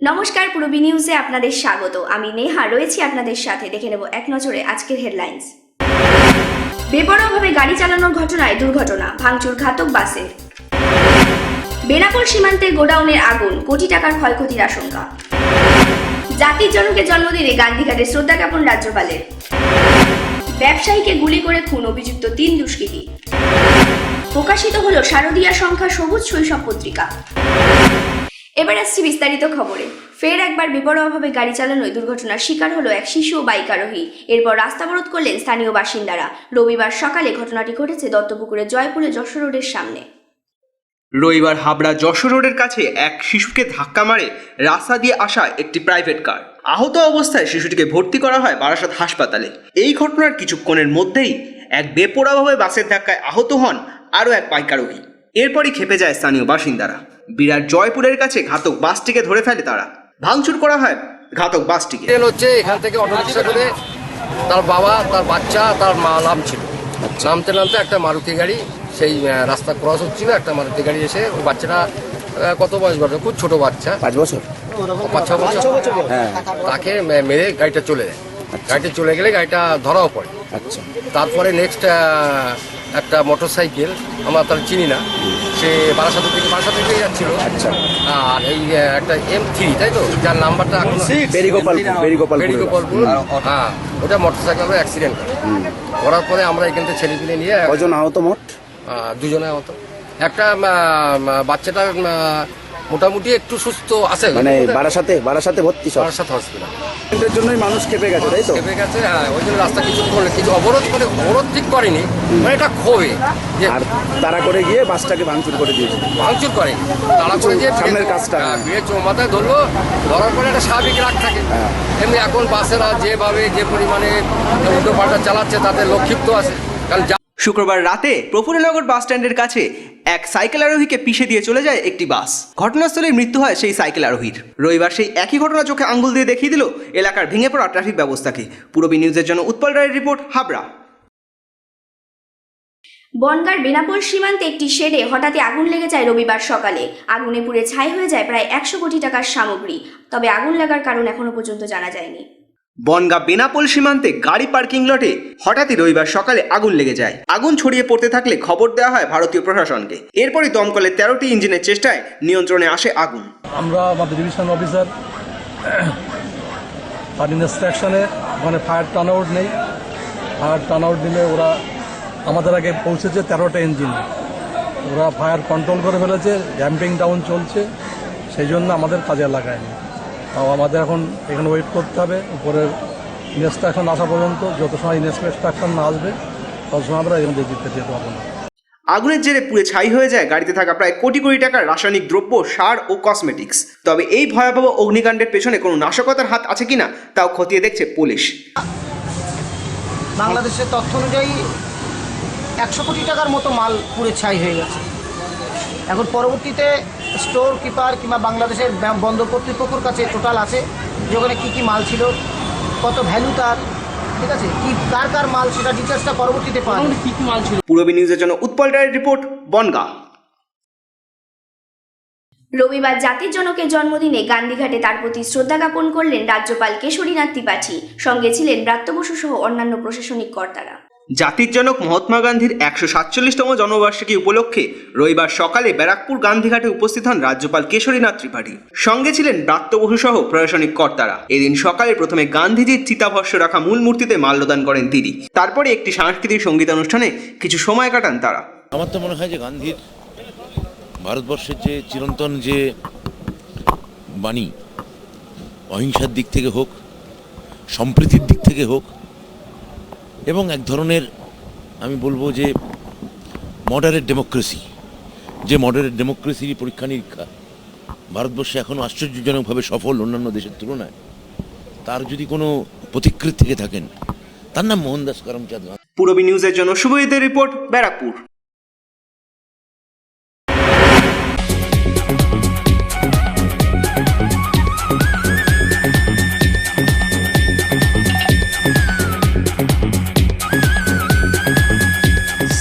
নমস্কার, পূরবী নিউজে আপনাদের স্বাগত। আমি নেহা রয়েছি আপনাদের সাথে। দেখে নেব এক নজরে আজকের হেডলাইন্স। বেপরোয়াভাবে গাড়ি চালানোর ঘটনায় দুর্ঘটনা, ভাঙচুর ঘাতক বাসের। বেনাপোল সীমান্তে গোডাউনের আগুন, কোটি টাকার ক্ষয়ক্ষতির আশঙ্কা। জাতির জনকের জন্মদিনে গান্ধীঘাটে শ্রদ্ধা জ্ঞাপন রাজ্যপালের। ব্যবসায়ীকে গুলি করে খুন, অভিযুক্ত 3 দুষ্কৃতী। প্রকাশিত হলো শারদীয়া সংখ্যা সবুজ শৈশব পত্রিকা। এবার আসছি বিস্তারিত খবরে। ফের একবার বেপরোয়াভাবে গাড়ি চালানোয় দুর্ঘটনার শিকার হলো এক শিশু ও বাইক আরোহী। এরপর রাস্তা অবরোধ করলেন স্থানীয় বাসিন্দারা। রবিবার সকালে ঘটনাটি ঘটেছে দত্তপুকুরের জয়পুরে যশোর রোডের সামনে। রবিবার হাবড়া যশোর রোডের কাছে এক শিশুকে ধাক্কা মারে রাস্তা দিয়ে আসা একটি প্রাইভেট কার। আহত অবস্থায় শিশুটিকে ভর্তি করা হয় বারাসাত হাসপাতালে। এই ঘটনার কিছুক্ষণের মধ্যেই এক বেপরোয়াভাবে বাসের ধাক্কায় আহত হন আরও এক বাইক আরোহী। এরপরই খেপে যায় স্থানীয় বাসিন্দারা। বিরাট জয়পুরের কাছে ঘাতক বাসটিকে ধরে ফেলে তারা। ভাঙচুর করা হয় ঘাতক বাসটিকে। হচ্ছে এখান থেকে অটো রিক্সা করে তার বাবা, তার বাচ্চা, তার মা নামছিল। নামতে নামতে একটা মারুতি গাড়ি সেই রাস্তা ক্রস হচ্ছিল, একটা মারুতি গাড়ি এসে ওই বাচ্চাটা কত বয়স বয়স খুব ছোট বাচ্চা, 5 বছর 5-6 বছর, হ্যাঁ, তাকে মেরে গাড়িটা চলে যায়। গাড়িটা চলে গেলে গাড়িটা ধরাও পড়ে। আচ্ছা, তারপরে নেক্সট একটা মোটর সাইকেল, আমরা তার চিনি না, সে বারাসাত থেকে যাচ্ছিল। আচ্ছা, আর এই একটা M3, তাই তো, যার নাম্বারটা এখন বেরিগোপালপুর, হ্যাঁ, ওটা মোটর সাইকেল অ্যাক্সিডেন্ট করার পরে আমরা এখান থেকে ছেলেপিলে নিয়ে কজন আহত মোট? 2 জনে আহত। একটা বাচ্চাটা মোটামুটি একটু সুস্থ আছে, মানে বারাসাতে ভর্তি সব। বারাসাত হসপিটাল। এর জন্যই মানুষ খেপে গেছে, তাই তো? খেপে গেছে, হ্যাঁ, ওই জন্য রাস্তা কিছু করলে, কিছু অবরোধ ঠিক করেনি, মানে এটা ক্ষোভে যে আর তারা করে গিয়ে বাসটাকে ভাঙচুর করে দিয়েছে। ভাঙচুর করেনি, তারা করে দিয়ে সামনের কাজটা বিয়ে চৌমাথায় ধরলো। ধরার পরে একটা স্বাভাবিক রাগ থাকে। এমনি এখন বাসেরা যেভাবে যে পরিমাণে উল্টো পাল্টা চালাচ্ছে তাতে লোক ক্ষিপ্ত আছে। কারণ শুক্রবার রাতে প্রফুল্লনগর বাস স্ট্যান্ডের কাছে এক সাইকেল আরোহীকে পিষে দিয়ে চলে যায় একটি বাস। ঘটনাস্থলে মৃত্যু হয় সেই সাইকেল আরোহীর। রবিবার সেই একই ঘটনা চোখে আঙ্গুল দিয়ে দেখিয়ে দিল এলাকার ভেঙে পড়া ট্রাফিক ব্যবস্থাকে। পূরবী নিউজের জন্য উৎপল রায়ের রিপোর্ট, হাবড়া। বনগাঁর বেনাপোল সীমান্তে একটি শেডে হঠাৎই আগুন লেগে যায় রবিবার সকালে। আগুনে পুড়ে ছাই হয়ে যায় প্রায় 100 কোটি টাকার সামগ্রী। তবে আগুন লাগার কারণ এখনো পর্যন্ত জানা যায়নি। বনগাঁ বেনাপোল সীমান্তে গাড়ি পার্কিং লটে হঠাৎই রবিবার সকালে আগুন লেগে যায়। আগুন ছড়িয়ে পড়তে থাকলে খবর দেওয়া হয় ভারতীয় প্রশাসনকে। এরপরই দমকলের 13টি ইঞ্জিনের চেষ্টায় নিয়ন্ত্রণে আসে আগুন। আমরা আমাদের ডিভিশন অফিসার তার ইনস্ট্রাকশনে ওখানে ফায়ার টার্ন আউট নেই। ফায়ার টার্ন আউট দিলে ওরা আমাদের আগে পৌঁছেছে 13টা ইঞ্জিন। ওরা ফায়ার কন্ট্রোল করে ফেলেছে, র্যাম্পিং ডাউন চলছে, সেই জন্য আমাদের কাজে লাগায়নি। তাও আমাদের এখন এখানে ওয়েট করতে হবে উপরের ইনস্ট্রাকশন আসা পর্যন্ত। যত সময় ইনস্ট্রাকশন না আসবে তত সময় আমরা এখান থেকে যেতে পারবো না। আগুনের জেরে পুড়ে ছাই হয়ে যায় গাড়িতে থাকা প্রায় কোটি কোটি টাকার রাসায়নিক দ্রব্য, সার ও কসমেটিক্স। তবে এই ভয়াবহ অগ্নিকাণ্ডের পেছনে কোনো নাশকতার হাত আছে কিনা তাও খতিয়ে দেখছে পুলিশ। বাংলাদেশের তথ্য অনুযায়ী 100 কোটি টাকার মতো মাল পুড়ে ছাই হয়ে গেছে। এখন পরবর্তীতে স্টোর কিপার কিংবা বাংলাদেশের বন্দর কর্তৃপক্ষের কাছে টোটাল আছে যে ওখানে কী কী মাল ছিল, কত ভ্যালু তার, ঠিক আছে, কি কার মাল, সেটা ডিটেলসটা পরবর্তীতে পাওয়া যাবে। কী কী মাল ছিল। পূরবী নিউজের জন্য উৎপল রায়ের রিপোর্ট, বনগাঁ। রবিবার জাতির জনকের জন্মদিনে গান্ধীঘাটে তার প্রতি শ্রদ্ধা জ্ঞাপন করলেন রাজ্যপাল কেশরীনাথ ত্রিপাঠী। সঙ্গে ছিলেন ব্রাত্য বসু সহ অন্যান্য প্রশাসনিক কর্তারা। জাতির জনক মহাত্মা গান্ধীর 147তম জন্মবার্ষিকী উপলক্ষে রবিবার সকালে ব্যারাকপুর গান্ধীঘাটে উপস্থিত হন রাজ্যপাল কেশরীনাথ ত্রিপাঠী। সঙ্গে ছিলেন ব্রাত্য বসু সহ প্রশাসনিক কর্তারা। এদিন সকালে প্রথমে গান্ধীজির চিতাভস্য রাখা মূল মূর্তিতে মাল্যদান করেন তিনি। তারপরে একটি সাংস্কৃতিক সঙ্গীতানুষ্ঠানে কিছু সময় কাটান তারা। আমার তো মনে হয় যে গান্ধীর ভারতবর্ষের যে চিরন্তন যে বাণী, অহিংসার দিক থেকে হোক, সম্প্রীতির দিক থেকে হোক, এবং এক ধরনের আমি বলবো যে মডারেট ডেমোক্রেসি, যে মডারেট ডেমোক্রেসির পরীক্ষা নিরীক্ষা ভারতবর্ষে এখনও আশ্চর্যজনকভাবে সফল অন্যান্য দেশের তুলনায়, তার যদি কোনো প্রতিকৃতি থেকে থাকেন তার নাম মোহনদাস করমচাঁদ গান্ধী। পূরবী নিউজের জন্য শুভজিতের report, Barrackpore.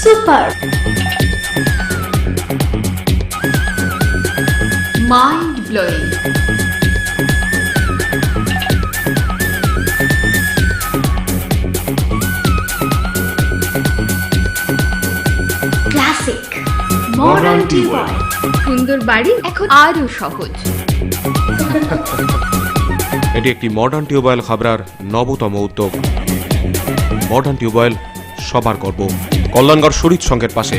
Super mind blowing modern tubewell. সুন্দর বাড়ি এখন আরো সহজ। এটি একটি মডার্ন টিউবওয়েল হাবড়ার নবতম উদ্যোগ। মডার্ন টিউবওয়েল সবার গর্ব, কল্যাণগড় শরীর সংঘের পাশে।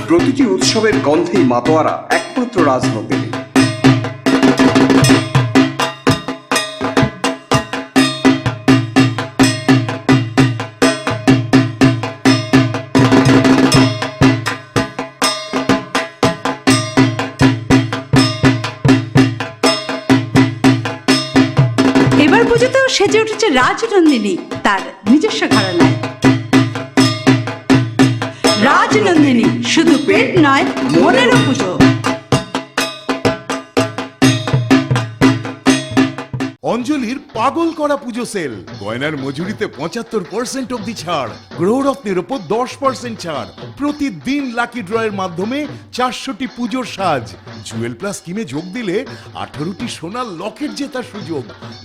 প্রতিটি উৎসবের গন্ধেই মাতোয়ারা একমাত্র রাজনন্দিনী। এবার পুজোতেও সেজে উঠেছে রাজনন্দিনী তার নিজস্ব ঘরানায়। রাজনন্দিনী শুধু পেট নয়, মনেরও পুজো। অঞ্জলির পাগল করা পুজো সেল, গয়নার মজুরিতে 75% অব্দি ছাড়, গৃহরত্নের ওপর 10% ছাড়, প্রতিদিন লাকি ড্রয়ের মাধ্যমে 400টি পুজোর সাজ। জুয়েল প্লাস স্কিমে যোগ দিলে 18টি সোনার লকেট জেতার সুযোগ।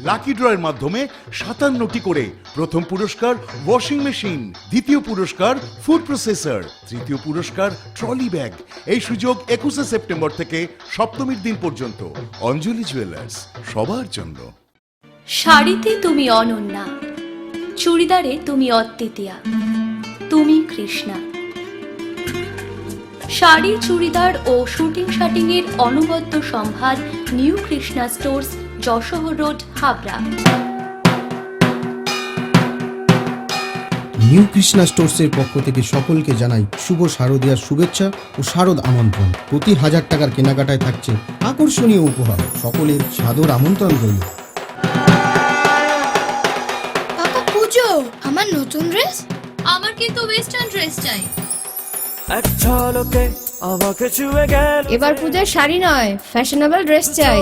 লাকি ড্রয়ের মাধ্যমে 57টি করে। প্রথম পুরস্কার ওয়াশিং মেশিন, দ্বিতীয় পুরস্কার ফুড প্রসেসর, তৃতীয় পুরস্কার ট্রলি ব্যাগ। এই সুযোগ 21শে সেপ্টেম্বর থেকে সপ্তমীর দিন পর্যন্ত। অঞ্জলি জুয়েলার্স, সবার জন্য। শাড়িতে তুমি অনন্যা, চুড়িদারে তুমি অদ্বিতীয়া, তুমি কৃষ্ণা। শাড়ি, চুড়িদার ও শুটিং শাটিং এর অনবদ্য সম্ভার new Krishna stores, Jessore road, Habra. New Krishna স্টোর্সের পক্ষ থেকে সকলকে জানাই শুভ শারদীয়ার শুভেচ্ছা ও শারদ আমন্ত্রণ। প্রতি 1000 টাকার কেনাকাটায় থাকছে আকর্ষণীয় উপহার। সকলের সাদর আমন্ত্রণ রইল। পাপা, পুজো, আমার নতুন ড্রেস। আমার কিন্তু ওয়েস্টার্ন ড্রেস চাই। এবার পূজার শাড়ি নয়, ফ্যাশনেবল ড্রেস চাই।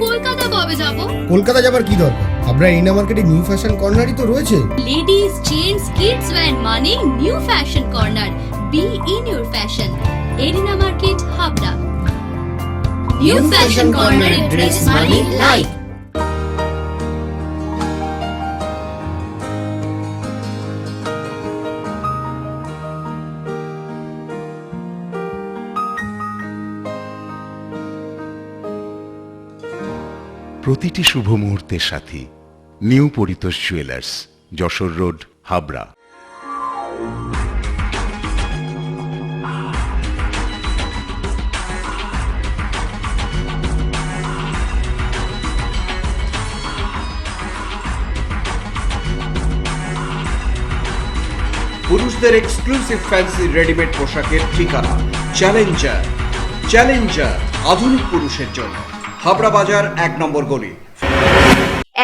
কলকাতা কবে যাব? কলকাতা যাবার কি দরকার? আমরা এরিনা মার্কেটে নিউ ফ্যাশন কর্নারই তো রয়েছে। লেডিস, জেন্টস, কিডস ওয়্যার মানে new fashion corner. Be in your fashion. Arena market, Habra. New fashion কর্নারে ড্রেস মানে লাইফ। প্রতিটি শুভ মুহূর্তের সাথী new Paritosh jewellers, Jessore road, Habra. পুরুষদের এক্সক্লুসিভ ফ্যান্সি রেডিমেড পোশাকের ঠিকানা চ্যালেঞ্জার। চ্যালেঞ্জার আধুনিক পুরুষের জন্য, হাবড়া বাজার 1 নম্বর গলি।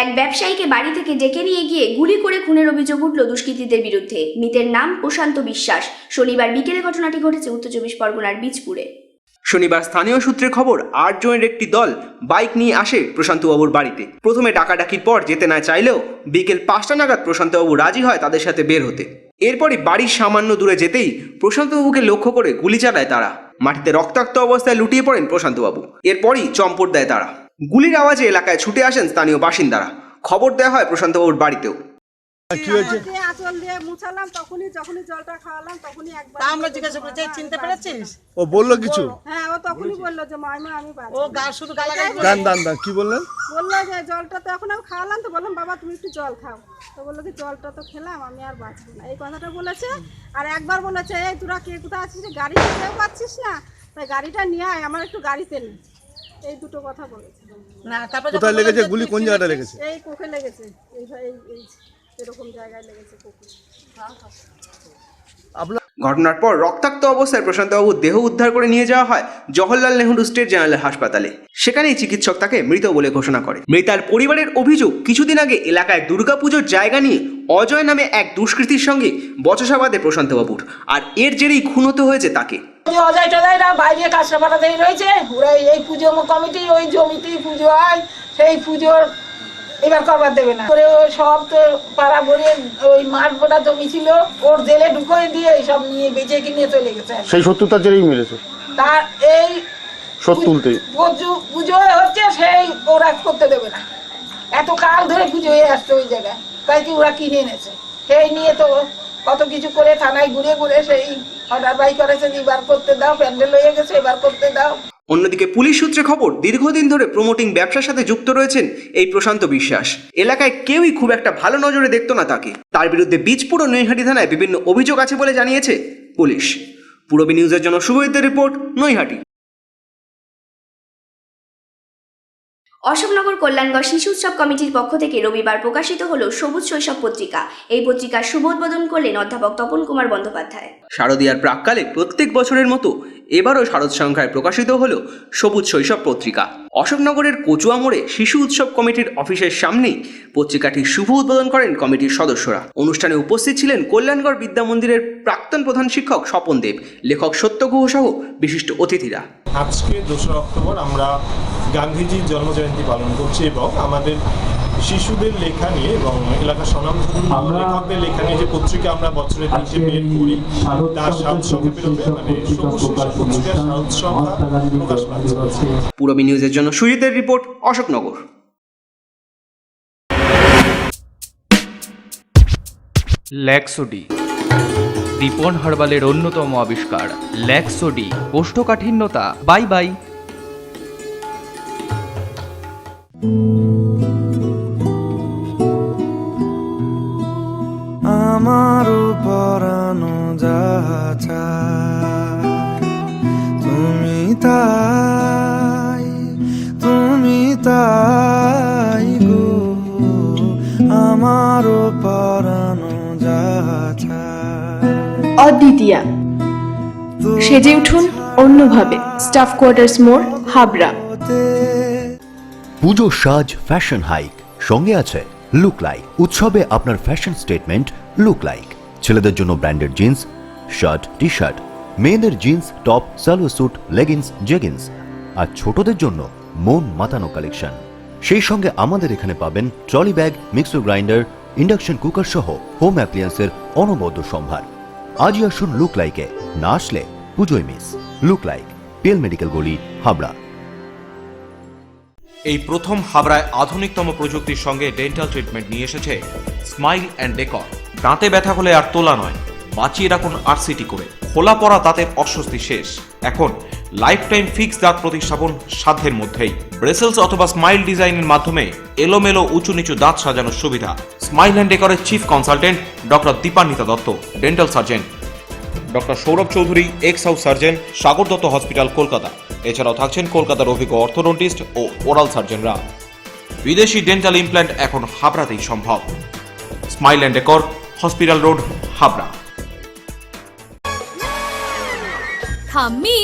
এক ব্যবসায়ীকে বাড়ি থেকে ডেকে নিয়ে গিয়ে গুলি করে খুনের অভিযোগ উঠল দুষ্কৃতীদের বিরুদ্ধে। মৃতের নাম প্রশান্ত বিশ্বাস। শনিবার বিকেলে ঘটনাটি ঘটেছে উত্তর 24 পরগনার বীজপুরে। শনিবার স্থানীয় সূত্রের খবর 8 জনের একটি দল বাইক নিয়ে আসে প্রশান্তবাবুর বাড়িতে। প্রথমে ডাকাডাকির পর যেতে না চাইলেও বিকেল 5টা নাগাদ প্রশান্তবাবু রাজি হয় তাদের সাথে বের হতে। এরপরই বাড়ির সামান্য দূরে যেতেই প্রশান্তবাবুকে লক্ষ্য করে গুলি চালায় তারা। মাটিতে রক্তাক্ত অবস্থায় লুটিয়ে পড়েন প্রশান্তবাবু। এরপরই চম্পট দেয় তারা। গুলির আওয়াজে এলাকায় ছুটে আসেন স্থানীয় বাসিন্দারা। খবর দেওয়া হয় প্রশান্তবাবুর বাড়িতেও। কি হয়েছে? আঁচল দিয়ে মুছালাম, যখনই জলটা খাওয়ালাম তখনই একবার আমরা জিজ্ঞাসা করেছি, চিনতে পেরেছিস? ও বললো কিছু? হ্যাঁ, ও তখনই বললো যে মাইমা আমি বাঁচি। ও শুধু দান কি বললেন? বললো যে জলটা তো এখন আমি খাওয়ালাম, তো বললাম বাবা তুমি একটু জল খাও। তো বললো কি জলটা তো খেলাম, আমি আর বাঁচবো না, এই কথাটা বলেছে। আর একবার বলেছে এই তোরা কে কোথায় আছিস, গাড়ি নিতেও পাচ্ছিস না, তাই গাড়িটা নিয়ে আয়, আমার একটু গাড়িতে নে। এই দুটো কথা বলেছে। না, তারপর কোথায় লেগেছে গুলি? কোন জায়গাটা লেগেছে? এই কোখে লেগেছে, এই এরকম জায়গায় লেগেছে কোখে। ঘটনার পর রক্তাক্ত অবস্থায় প্রশান্তবাবুর দেহ উদ্ধার করে নিয়ে যাওয়া হয় জওহরলাল নেহরু স্টেট জেনারেল হাসপাতালে। সেখানেই চিকিৎসক তাকে মৃত বলে ঘোষণা করে। মৃতার পরিবারের অভিযোগ, কিছুদিন আগে এলাকায় দুর্গাপুজোর জায়গা নিয়ে অজয় নামে এক দুষ্কৃতীর সঙ্গে বচসা বাঁধে প্রশান্তবাবুর, আর এর জেরেই খুন হতে হয়েছে তাকে। অজয় টজয়রা বাইরে কাঁচরাপাড়াতেই রয়েছে, ওরা এই পুজো কমিটি, ওই জমিতেই পুজো হয়, সেই পুজোর এবার করবার দেবে না করে ওই সব তো পাড়া ভরিয়ে ওই মাঠ ভরা জমি ছিল ওর জেলে ঢুকিয়ে দিয়ে সব নিয়ে বেঁচে কিনে চলে গেছে। সেই 70টার জেরেই মেরেছে তার এই শোধ তুলতে পুজো হচ্ছে সেই ওরা করতে দেবে না, এত কাল ধরে পুজো হয়ে আসছে ওই জায়গায়, তাই কি ওরা কিনে এনেছে। সেই নিয়ে তো কত কিছু করে থানায় ঘুরে ঘুরে সেই অর্ডার বাই করেছে, এবার করতে দাও, প্যান্ডেল হয়ে গেছে এবার করতে দাও। অন্যদিকে পুলিশ সূত্রে খবর, দীর্ঘদিন ধরে প্রমোটিং ব্যবসার সাথে যুক্ত রয়েছেন এই প্রশান্ত বিশ্বাস। এলাকায় কেউই খুব একটা ভালো নজরে দেখতো না তাকে। তার বিরুদ্ধে বীজপুর ও নৈহাটি থানায় বিভিন্ন অভিযোগ আছে বলে জানিয়েছে পুলিশ। পূরবী নিউজের জন্য শুভজিতের রিপোর্ট, নৈহাটি। অশোকনগর কল্যাণগড় শিশু উৎসব কমিটির পক্ষ থেকে রবিবার প্রকাশিত হলো সবুজ শৈশব পত্রিকা। এই পত্রিকার শুভ উদ্বোধন করলেন অধ্যাপক তপন কুমার বন্দ্যোপাধ্যায়। শারদীয়ার প্রাককালে প্রত্যেক বছরের মতো এবারও শারদ সংখ্যায় প্রকাশিত হলো সবুজ শৈশব পত্রিকা। অশোকনগরের কচুয়া মোড়ে শিশু উৎসব কমিটির অফিসের সামনেই পত্রিকাটির শুভ উদ্বোধন করেন কমিটির সদস্যরা। অনুষ্ঠানে উপস্থিত ছিলেন কল্যাণগড় বিদ্যা মন্দিরের প্রাক্তন প্রধান শিক্ষক স্বপন দেব, লেখক সত্য গুহ সহ বিশিষ্ট অতিথিরা। আজকে 2রা অক্টোবর আমরা গান্ধীজির জন্মজয়ন্তী পালন করছি এবং আমাদের শিশুদের লেখা নিয়ে এবং এলাকার স্বনামধন্য লেখকদের লেখা নিয়ে যে পত্রিকা আমরা বছরে 3টে বের করি তার শারদ সংখ্যা বেরোবে, মানে সবুজ শৈশব পত্রিকার শারদ সংখ্যা প্রকাশ পাচ্ছে। পূরবী নিউজের জন্য সুজিতের রিপোর্ট, অশোকনগর। ল্যাক্সোডি দীপন হার্বালের অন্যতম আবিষ্কার। ল্যাক্সোডি কোষ্ঠকাঠিন্যতা বাই বাই। আমারও পরানো যাহা চায় তুমি তাই গো, আমারও পরানো যাহা চায়। অদ্বিতীয়া সেজে উঠুন অন্যভাবে। স্টাফ কোয়ার্টার্স মোড়, হাবড়া। পুজো সাজ ফ্যাশন হাইক সঙ্গে আছে লুক লাইক। উৎসবে আপনার ফ্যাশন স্টেটমেন্ট লুক লাইক। ছেলেদের জন্য branded jeans, shirt, T shirt, মেয়েদের jeans, top, salwar suit, leggings, jeggings, আর ছোটদের জন্য মন মাতানো কালেকশন। সেই সঙ্গে আমাদের এখানে পাবেন trolley bag, mixer grinder, induction cooker সহ হোম অ্যাপ্লিয়েন্সের অনবদ্য সম্ভার। আজই আসুন লুক লাইকে, না আসলে পুজোয় miss. Look like, PL medical গলি, হাবড়া। এই প্রথম হাবড়ায় আধুনিকতম প্রযুক্তির সঙ্গে ডেন্টাল ট্রিটমেন্ট নিয়ে এসেছে স্মাইল অ্যান্ড ডেকর। দাঁতে ব্যথা হলে আর তোলা নয়, বাঁচিয়ে রাখুন আরসিটি করে। খোলা পড়া দাঁতের অস্বস্তি শেষ। এখন লাইফ টাইম ফিক্স দাঁত প্রতিস্থাপন সাধ্যের মধ্যেই। ব্রেসেলস অথবা স্মাইল ডিজাইনের মাধ্যমে এলোমেলো উঁচু নিচু দাঁত সাজানোর সুবিধা। স্মাইল অ্যান্ড ডেকরের chief consultant doctor Dipanwita Dutta, dental surgeon doctor Sourav Chowdhury, ex house surgeon, Sagar Dutta hospital, Kolkata. এছাড়াও থাকছেন কলকাতার অভিজ্ঞ অর্থোডন্টিস্ট ও ওরাল সার্জনরা। বিদেশি ডেন্টাল ইমপ্ল্যান্ট এখন হাবড়াতেই সম্ভব। Smile and decor, hospital road, Habra. ঠাম্মি,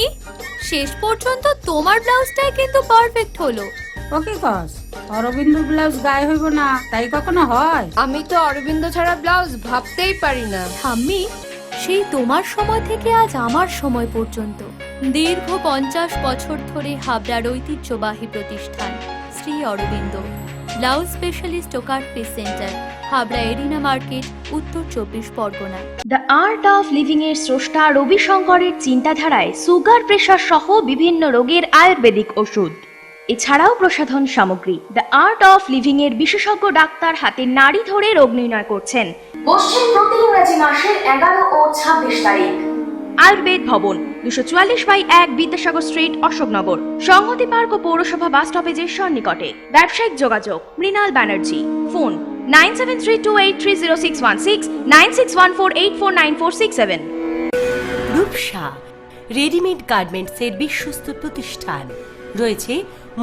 শেষ পর্যন্ত তোমার ব্লাউজটাই কিন্তু পারফেক্ট হলো। ওকে কস অরবিন্দ ব্লাউজ গায়ে হইব না তাই কখনো হয়? আমি তো অরবিন্দ ছাড়া ব্লাউজ ভাবতেই পারি না। ঠাম্মি, সেই তোমার সময় থেকে আজ আমার সময় পর্যন্ত দীর্ঘ 50 বছর ধরে হাবড়ার ঐতিহ্যবাহী প্রতিষ্ঠান শ্রী অরবিন্দ ব্লাউজ স্পেশালিস্ট ও cut piece centre, Habra arena market, Uttar 24 Pargana. The art of living এর স্রষ্টা রবি শঙ্করের চিন্তাধারায় সুগার প্রেশার সহ বিভিন্ন রোগের আয়ুর্বেদিক ওষুধ, এছাড়াও প্রসাধন সামগ্রী। দ্য আর্ট অফ লিভিং এর বিশেষজ্ঞ ডাক্তার হাতে নাড়ি ধরে রোগ নির্ণয় করছেন। বসছেন প্রতি ইংরেজি মাসের 11 ও 26 তারিখ। আয়ুর্বেদ ভবন, 244/1 বিদ্যাসাগর স্ট্রিট, অশোকনগর। সংহতি পার্ক ও পৌরসভা বাস স্টপেজের সন্নিকটে। ব্যবসায়িক যোগাযোগ মৃণাল ব্যানার্জি, ফোন 9732830616, 9614849467। রূপসা রেডিমেড গার্মেন্টসের বিশ্বস্ত প্রতিষ্ঠান। রয়েছে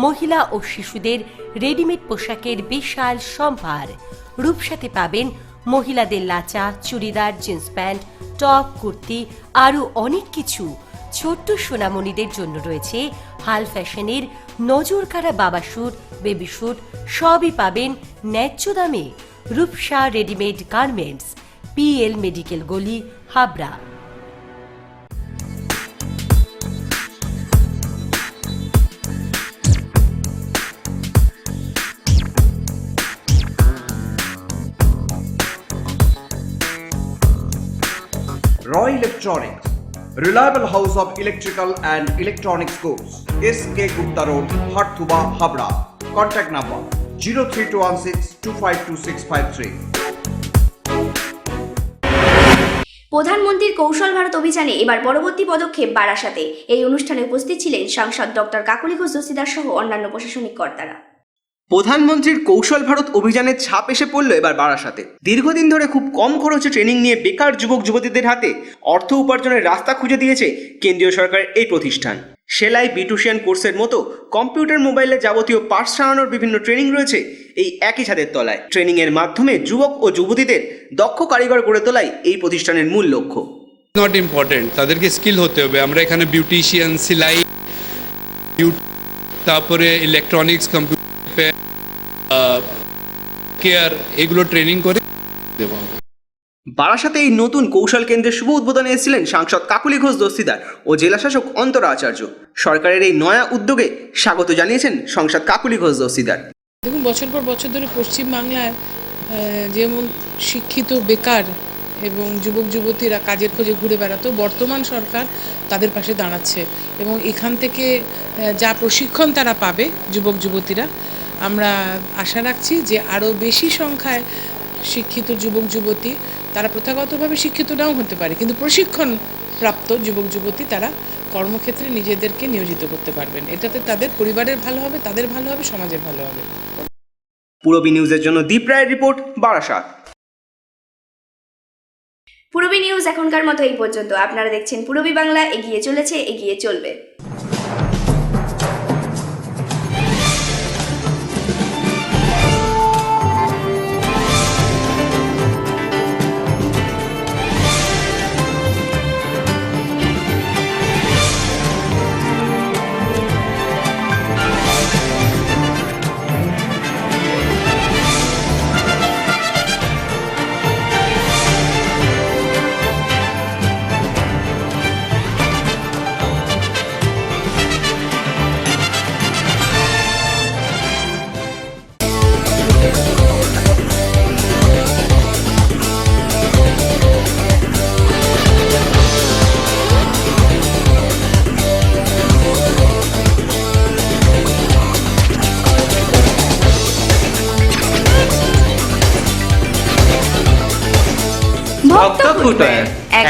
মহিলা ও শিশুদের রেডিমেড পোশাকের বিশাল সম্ভার। রূপসাতে পাবেন মহিলাদের lachha, churidar, jeans pant, top, kurti, আরও অনেক কিছু। ছোট্ট সোনামণিদের জন্য রয়েছে হাল ফ্যাশনের নজরকাড়া বাবা স্যুট, বেবি স্যুট, সবই পাবেন ন্যায্য দামে। Rupsa readymade garments, PL medical গলি, Habra. Electronics, reliable house of electrical and electronics goods. SK Gupta Road, Harthuba, Habra. Contact number 03216252653. প্রধানমন্ত্রীর কৌশল ভারত অভিযানে এবার পরবর্তী পদক্ষেপ বারাসাতে। এই অনুষ্ঠানে উপস্থিত ছিলেন সাংসদ ডক্টর কাকলি ঘোষ দস্তিদার সহ অন্যান্য প্রশাসনিক কর্তারা। প্রধানমন্ত্রীর কৌশল ভারত অভিযানের ছাপ এসে পড়ল এবার বারাসাতে। দীর্ঘদিন ধরে খুব কম খরচে ট্রেনিং নিয়ে বেকার যুবক যুবতীদের হাতে অর্থ উপার্জনের রাস্তা খুঁজে দিয়েছে কেন্দ্রীয় সরকারের এই প্রতিষ্ঠান। সেলাই, বিউটিশিয়ান কোর্সের মতো কম্পিউটার, মোবাইলে যাবতীয় পার্টস সারানোর বিভিন্ন ট্রেনিং রয়েছে এই একই ছাদের তলায়। ট্রেনিং এর মাধ্যমে যুবক ও যুবতীদের দক্ষ কারিগর গড়ে তোলাই এই প্রতিষ্ঠানের মূল লক্ষ্য। নট ইম্পর্টেন্ট, তাদেরকে স্কিল হতে হবে। আমরা এখানে বিউটিশিয়ান, সেলাই, তারপরে ইলেকট্রনিক্স, কম্পিউটার কেয়ার, এগুলো ট্রেনিং করে দেওয়া হবে। বারাসাতে এই নতুন কৌশল কেন্দ্রের শুভ উদ্বোধনে এসেছিলেন সাংসদ কাকলি ঘোষ দস্তিদার ও জেলা শাসক অন্তরা আচার্য। সরকারের এই নয়া উদ্যোগে স্বাগত জানিয়েছেন সাংসদ কাকলি ঘোষ দস্তিদার। দেখুন, বছর পর বছর ধরে পশ্চিমবাংলায় যেমন শিক্ষিত বেকার এবং যুবক যুবতীরা কাজের খোঁজে ঘুরে বেড়াতো, বর্তমান সরকার তাদের পাশে দাঁড়াচ্ছে এবং এখান থেকে যা প্রশিক্ষণ তারা পাবে যুবক যুবতীরা, আমরা আশা রাখছি যে আরও বেশি সংখ্যায় শিক্ষিত যুবক যুবতী, তারা প্রথাগতভাবে শিক্ষিত নাও হতে পারে, কিন্তু প্রশিক্ষণ প্রাপ্ত যুবক যুবতী তারা কর্মক্ষেত্রে নিজেদেরকে নিয়োজিত করতে পারবেন। এটাতে তাদের পরিবারের ভালো হবে, তাদের ভালো হবে, সমাজের ভালো হবে। পূরবী নিউজের জন্য দীপ রায়ের রিপোর্ট, বারাসাত। পূরবী নিউজ এখনকার মতো এই পর্যন্ত। আপনারা দেখছেন পূরবী বাংলা, এগিয়ে চলেছে, এগিয়ে চলবে।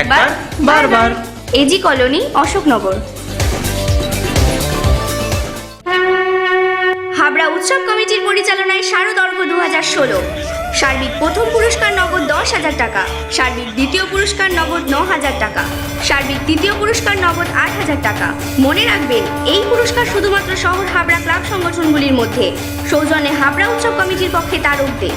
একবার বারবার। AG colony, Ashoknagar. হাবড়া উৎসব কমিটির পরিচালনায় শারদর্ঘ 2016। সার্বিক প্রথম পুরস্কার নগদ 10,000 টাকা, সার্বিক দ্বিতীয় পুরস্কার নগদ 9,000 টাকা, সার্বিক তৃতীয় পুরস্কার নগদ 8,000 টাকা। মনে রাখবেন, এই পুরস্কার শুধুমাত্র শহর হাবড়া ক্লাব সংগঠনগুলির মধ্যে। সৌজন্যে হাবড়া উৎসব কমিটির পক্ষে তার উদ্যোগ।